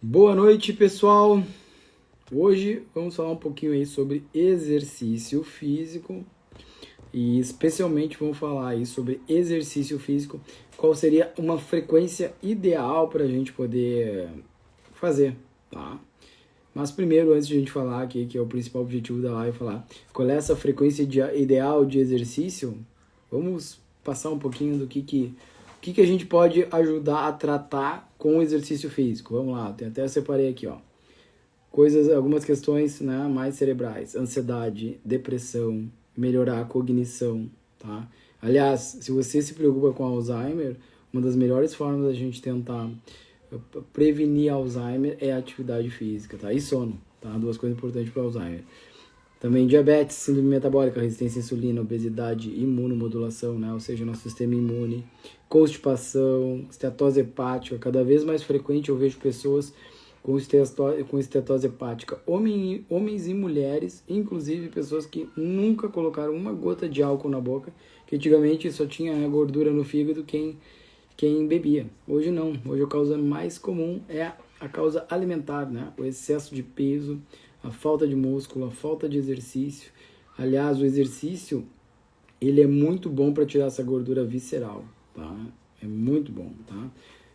Boa noite, pessoal. Hoje vamos falar um pouquinho aí sobre exercício físico e especialmente vamos falar aí sobre exercício físico, qual seria uma frequência ideal para a gente poder fazer, tá? Mas primeiro, antes de a gente falar aqui, que é o principal objetivo da live, falar qual é essa frequência ideal de exercício, vamos passar um pouquinho do que a gente pode ajudar a tratar com o exercício físico. Vamos lá, até separei aqui, ó. Algumas questões, né, mais cerebrais, ansiedade, depressão, melhorar a cognição, tá? Aliás, se você se preocupa com Alzheimer, uma das melhores formas da gente tentar prevenir Alzheimer é a atividade física, tá? E sono, tá? Duas coisas importantes para Alzheimer. Também diabetes, síndrome metabólica, resistência à insulina, obesidade, imunomodulação, né? Ou seja, nosso sistema imune, constipação, estetose hepática. Cada vez mais frequente eu vejo pessoas com estetose hepática, homens e mulheres, inclusive pessoas que nunca colocaram uma gota de álcool na boca, que antigamente só tinha gordura no fígado quem bebia. Hoje não, hoje a causa mais comum é a causa alimentar, né? O excesso de peso, a falta de músculo, a falta de exercício. Aliás, o exercício, ele é muito bom para tirar essa gordura visceral, tá? É muito bom, tá?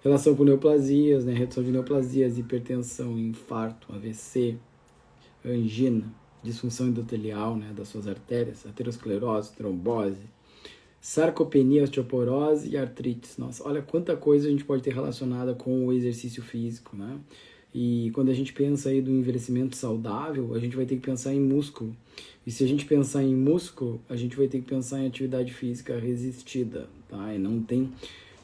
Relação com neoplasias, né? Redução de neoplasias, hipertensão, infarto, AVC, angina, disfunção endotelial, né? Das suas artérias, aterosclerose, trombose, sarcopenia, osteoporose e artrites. Nossa, olha quanta coisa a gente pode ter relacionada com o exercício físico, né? E quando a gente pensa aí do envelhecimento saudável, a gente vai ter que pensar em músculo. E se a gente pensar em músculo, a gente vai ter que pensar em atividade física resistida, tá? E não tem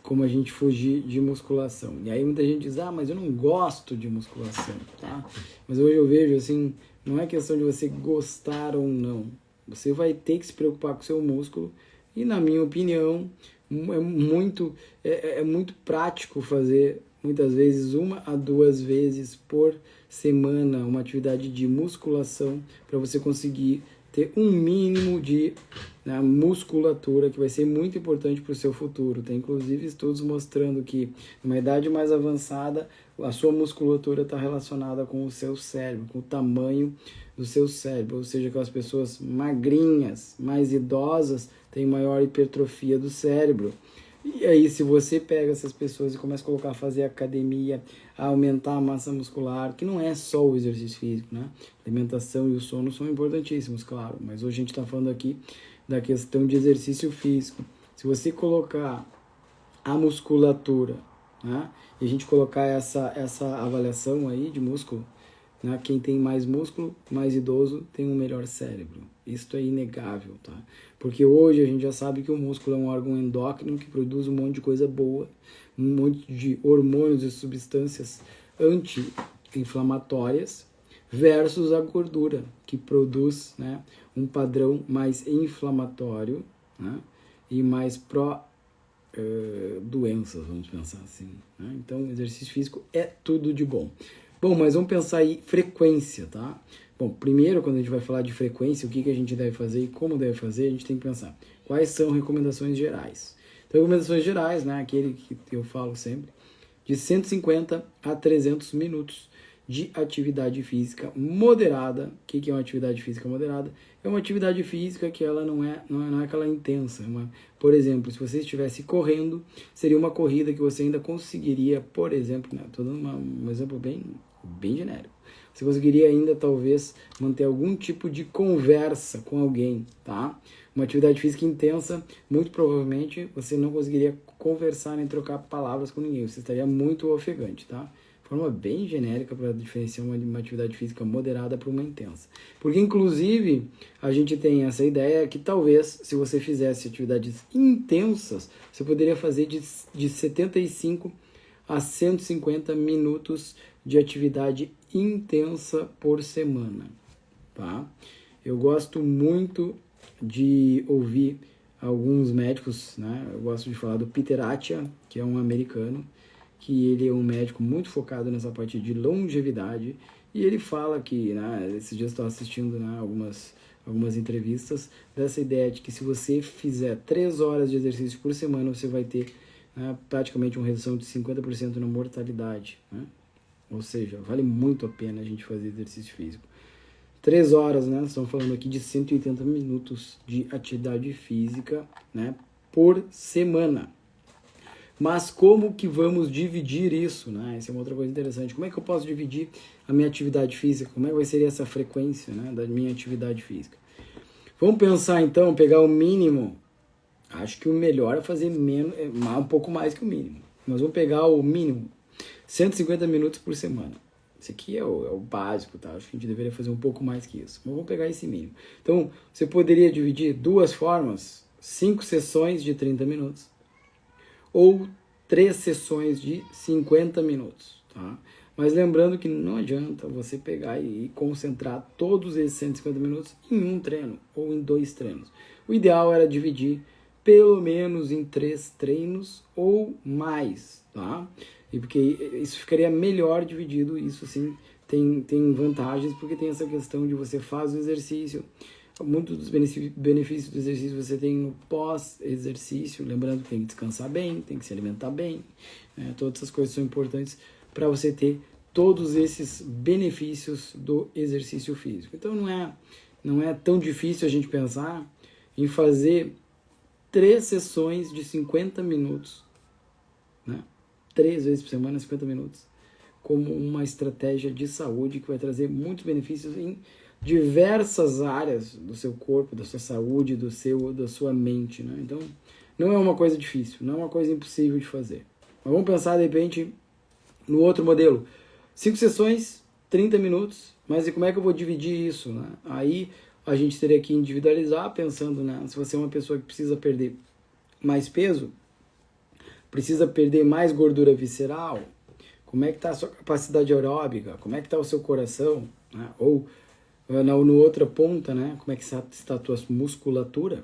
como a gente fugir de musculação. E aí muita gente diz, mas eu não gosto de musculação, tá? Mas hoje eu vejo, assim, não é questão de você gostar ou não. Você vai ter que se preocupar com o seu músculo e, na minha opinião, é muito prático fazer, muitas vezes, 1 a 2 vezes por semana, uma atividade de musculação para você conseguir ter um mínimo de musculatura, que vai ser muito importante para o seu futuro. Tem inclusive estudos mostrando que numa idade mais avançada a sua musculatura está relacionada com o seu cérebro, com o tamanho do seu cérebro, ou seja, aquelas pessoas magrinhas, mais idosas, têm maior hipertrofia do cérebro. E aí, se você pega essas pessoas e começa a colocar a fazer academia, a aumentar a massa muscular, que não é só o exercício físico, né? A alimentação e o sono são importantíssimos, claro, mas hoje a gente está falando aqui da questão de exercício físico. Se você colocar a musculatura, né? E a gente colocar essa avaliação aí de músculo, né? Quem tem mais músculo, mais idoso, tem um melhor cérebro. Isso é inegável, tá? Porque hoje a gente já sabe que o músculo é um órgão endócrino que produz um monte de coisa boa, um monte de hormônios e substâncias anti-inflamatórias, versus a gordura, que produz, né, um padrão mais inflamatório, né, e mais doenças, vamos pensar assim, né? Então, o exercício físico é tudo de bom. Bom, mas vamos pensar em frequência, tá? Bom, primeiro, quando a gente vai falar de frequência, o que a gente deve fazer e como deve fazer, a gente tem que pensar quais são recomendações gerais. Então, recomendações gerais, né, aquele que eu falo sempre, de 150 a 300 minutos de atividade física moderada. O que é uma atividade física moderada? É uma atividade física que ela não é aquela intensa. Por exemplo, se você estivesse correndo, seria uma corrida que você ainda conseguiria, por exemplo, né, estou dando um exemplo bem genérico. Você conseguiria ainda, talvez, manter algum tipo de conversa com alguém, tá? Uma atividade física intensa, muito provavelmente, você não conseguiria conversar nem trocar palavras com ninguém. Você estaria muito ofegante, tá? Forma bem genérica para diferenciar uma atividade física moderada para uma intensa. Porque, inclusive, a gente tem essa ideia que talvez, se você fizesse atividades intensas, você poderia fazer de 75 a 150 minutos de atividade intensa por semana, tá? Eu gosto muito de ouvir alguns médicos, né? Eu gosto de falar do Peter Attia, que é um americano, que ele é um médico muito focado nessa parte de longevidade, e ele fala que, né, esses dias eu estava assistindo, né, algumas entrevistas dessa ideia de que se você fizer 3 horas de exercício por semana, você vai ter, né, praticamente uma redução de 50% na mortalidade, né? Ou seja, vale muito a pena a gente fazer exercício físico. 3 horas, né? Estamos falando aqui de 180 minutos de atividade física, né? Por semana. Mas como que vamos dividir isso, né? Essa é uma outra coisa interessante. Como é que eu posso dividir a minha atividade física? Como é que vai ser essa frequência, né, da minha atividade física? Vamos pensar então, pegar o mínimo. Acho que o melhor é fazer menos, um pouco mais que o mínimo. Mas vamos pegar o mínimo, 150 minutos por semana. Esse aqui é o básico, tá? Acho que a gente deveria fazer um pouco mais que isso. Mas vamos pegar esse mínimo. Então, você poderia dividir 2 formas, 5 sessões de 30 minutos. Ou 3 sessões de 50 minutos, tá? Mas lembrando que não adianta você pegar e concentrar todos esses 150 minutos em um treino ou em 2 treinos. O ideal era dividir pelo menos em 3 treinos ou mais, tá? E porque isso ficaria melhor dividido, isso sim tem vantagens, porque tem essa questão de você faz o exercício, muitos dos benefícios do exercício você tem no pós-exercício, lembrando que tem que descansar bem, tem que se alimentar bem, né? Todas essas coisas são importantes para você ter todos esses benefícios do exercício físico. Então não é tão difícil a gente pensar em fazer 3 sessões de 50 minutos, né? 3 vezes por semana, 50 minutos, como uma estratégia de saúde que vai trazer muitos benefícios em diversas áreas do seu corpo, da sua saúde, da sua mente, né? Então, não é uma coisa difícil, não é uma coisa impossível de fazer. Mas vamos pensar, de repente, no outro modelo. 5 sessões, 30 minutos, mas e como é que eu vou dividir isso, né? Aí a gente teria que individualizar, pensando, né? Se você é uma pessoa que precisa perder mais peso, precisa perder mais gordura visceral, como é que está a sua capacidade aeróbica, como é que está o seu coração, né? Ou no outra ponta, né? Como é que está a tua musculatura?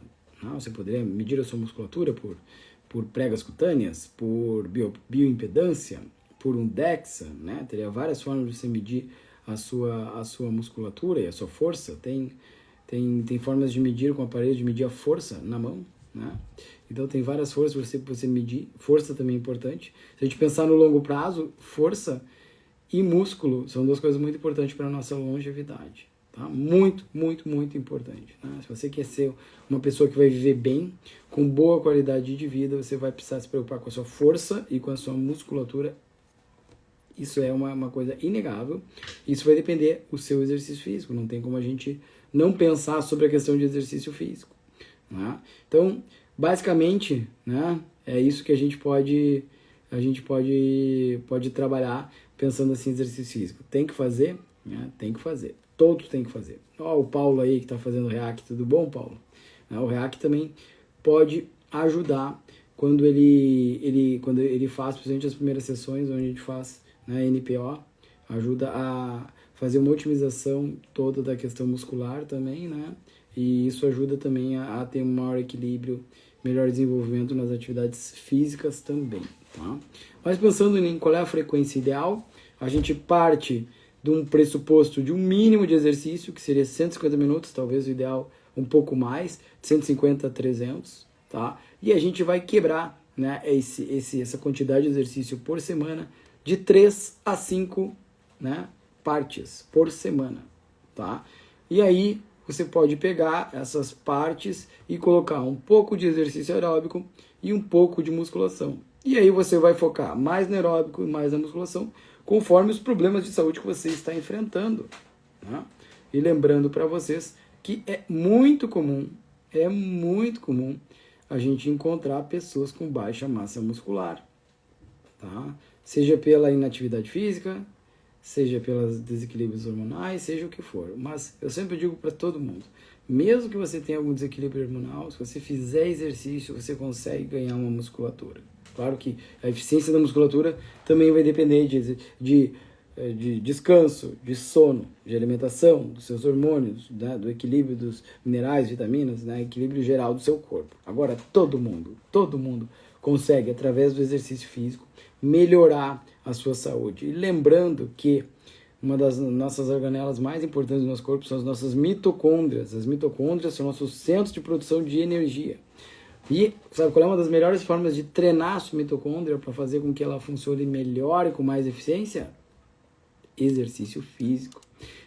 Você poderia medir a sua musculatura por pregas cutâneas, por bioimpedância, por um DEXA, né? Teria várias formas de você medir a sua musculatura e a sua força. Tem formas de medir com o aparelho de medir a força na mão, né? Então tem várias forças para você medir. Força também é importante. Se a gente pensar no longo prazo, força e músculo são 2 coisas muito importantes para a nossa longevidade. Tá? Muito, muito, muito importante. Né? Se você quer ser uma pessoa que vai viver bem, com boa qualidade de vida, você vai precisar se preocupar com a sua força e com a sua musculatura. Isso é uma coisa inegável. Isso vai depender do seu exercício físico. Não tem como a gente não pensar sobre a questão de exercício físico. Né? Então, basicamente, né, é isso que a gente pode trabalhar pensando assim, exercício físico. Tem que fazer? Né? Tem que fazer. Todos têm que fazer. Ó, o Paulo aí que está fazendo React, tudo bom, Paulo? O React também pode ajudar quando ele faz, principalmente as primeiras sessões, onde a gente faz, né, NPO, ajuda a fazer uma otimização toda da questão muscular também, né? E isso ajuda também a ter um maior equilíbrio, melhor desenvolvimento nas atividades físicas também, tá? Mas pensando em qual é a frequência ideal, a gente parte de um pressuposto de um mínimo de exercício, que seria 150 minutos, talvez o ideal um pouco mais, de 150 a 300, tá? E a gente vai quebrar, né, essa quantidade de exercício por semana de 3 a 5, né, partes por semana, tá? E aí você pode pegar essas partes e colocar um pouco de exercício aeróbico e um pouco de musculação. E aí você vai focar mais no aeróbico e mais na musculação, conforme os problemas de saúde que você está enfrentando, né? E lembrando para vocês que é muito comum a gente encontrar pessoas com baixa massa muscular, tá? Seja pela inatividade física, seja pelos desequilíbrios hormonais, seja o que for. Mas eu sempre digo para todo mundo, mesmo que você tenha algum desequilíbrio hormonal, se você fizer exercício, você consegue ganhar uma musculatura. Claro que a eficiência da musculatura também vai depender de descanso, de sono, de alimentação, dos seus hormônios, né, do equilíbrio dos minerais, vitaminas, né, equilíbrio geral do seu corpo. Agora, todo mundo consegue, através do exercício físico, melhorar a sua saúde. E lembrando que uma das nossas organelas mais importantes do nosso corpo são as nossas mitocôndrias. As mitocôndrias são nossos centros de produção de energia. E sabe qual é uma das melhores formas de treinar a sua mitocôndria para fazer com que ela funcione melhor e com mais eficiência? exercício físico.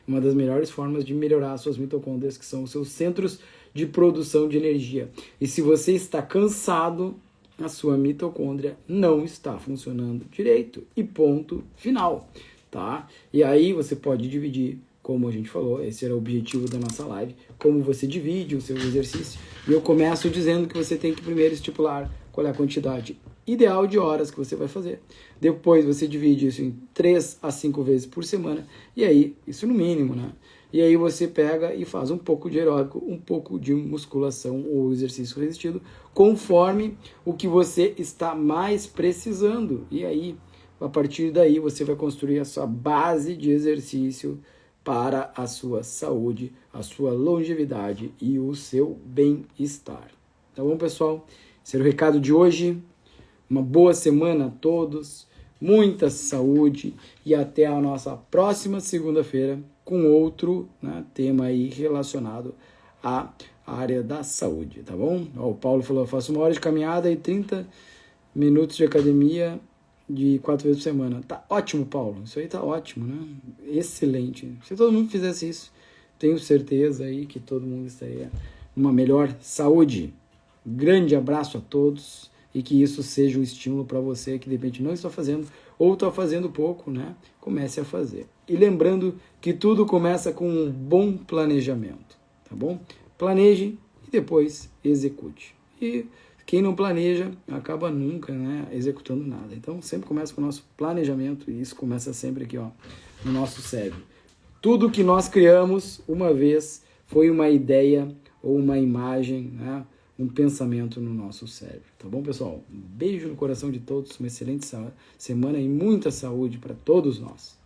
Uma das melhores formas de melhorar as suas mitocôndrias, que são os seus centros de produção de energia. E se você está cansado, a sua mitocôndria não está funcionando direito. E ponto final, tá? E aí você pode dividir, como a gente falou, esse era o objetivo da nossa live, como você divide o seu exercício. E eu começo dizendo que você tem que primeiro estipular qual é a quantidade ideal de horas que você vai fazer. Depois você divide isso em 3 a 5 vezes por semana. E aí, isso no mínimo, né? E aí você pega e faz um pouco de aeróbico, um pouco de musculação ou exercício resistido, conforme o que você está mais precisando. E aí, a partir daí, você vai construir a sua base de exercício para a sua saúde, a sua longevidade e o seu bem-estar. Tá bom, pessoal? Esse era o recado de hoje. Uma boa semana a todos, muita saúde e até a nossa próxima segunda-feira com outro, né, tema aí relacionado à área da saúde, tá bom? Ó, o Paulo falou, eu faço 1 hora de caminhada e 30 minutos de academia de 4 vezes por semana. Tá ótimo, Paulo, isso aí tá ótimo, né? Excelente. Se todo mundo fizesse isso, tenho certeza aí que todo mundo estaria numa melhor saúde. Grande abraço a todos. E que isso seja um estímulo para você que de repente não está fazendo ou está fazendo pouco, né? Comece a fazer. E lembrando que tudo começa com um bom planejamento, tá bom? Planeje e depois execute. E quem não planeja acaba nunca, né, executando nada. Então sempre começa com o nosso planejamento e isso começa sempre aqui, ó, no nosso cérebro. Tudo que nós criamos uma vez foi uma ideia ou uma imagem, né? Um pensamento no nosso cérebro, tá bom, pessoal? Um beijo no coração de todos, uma excelente semana e muita saúde para todos nós.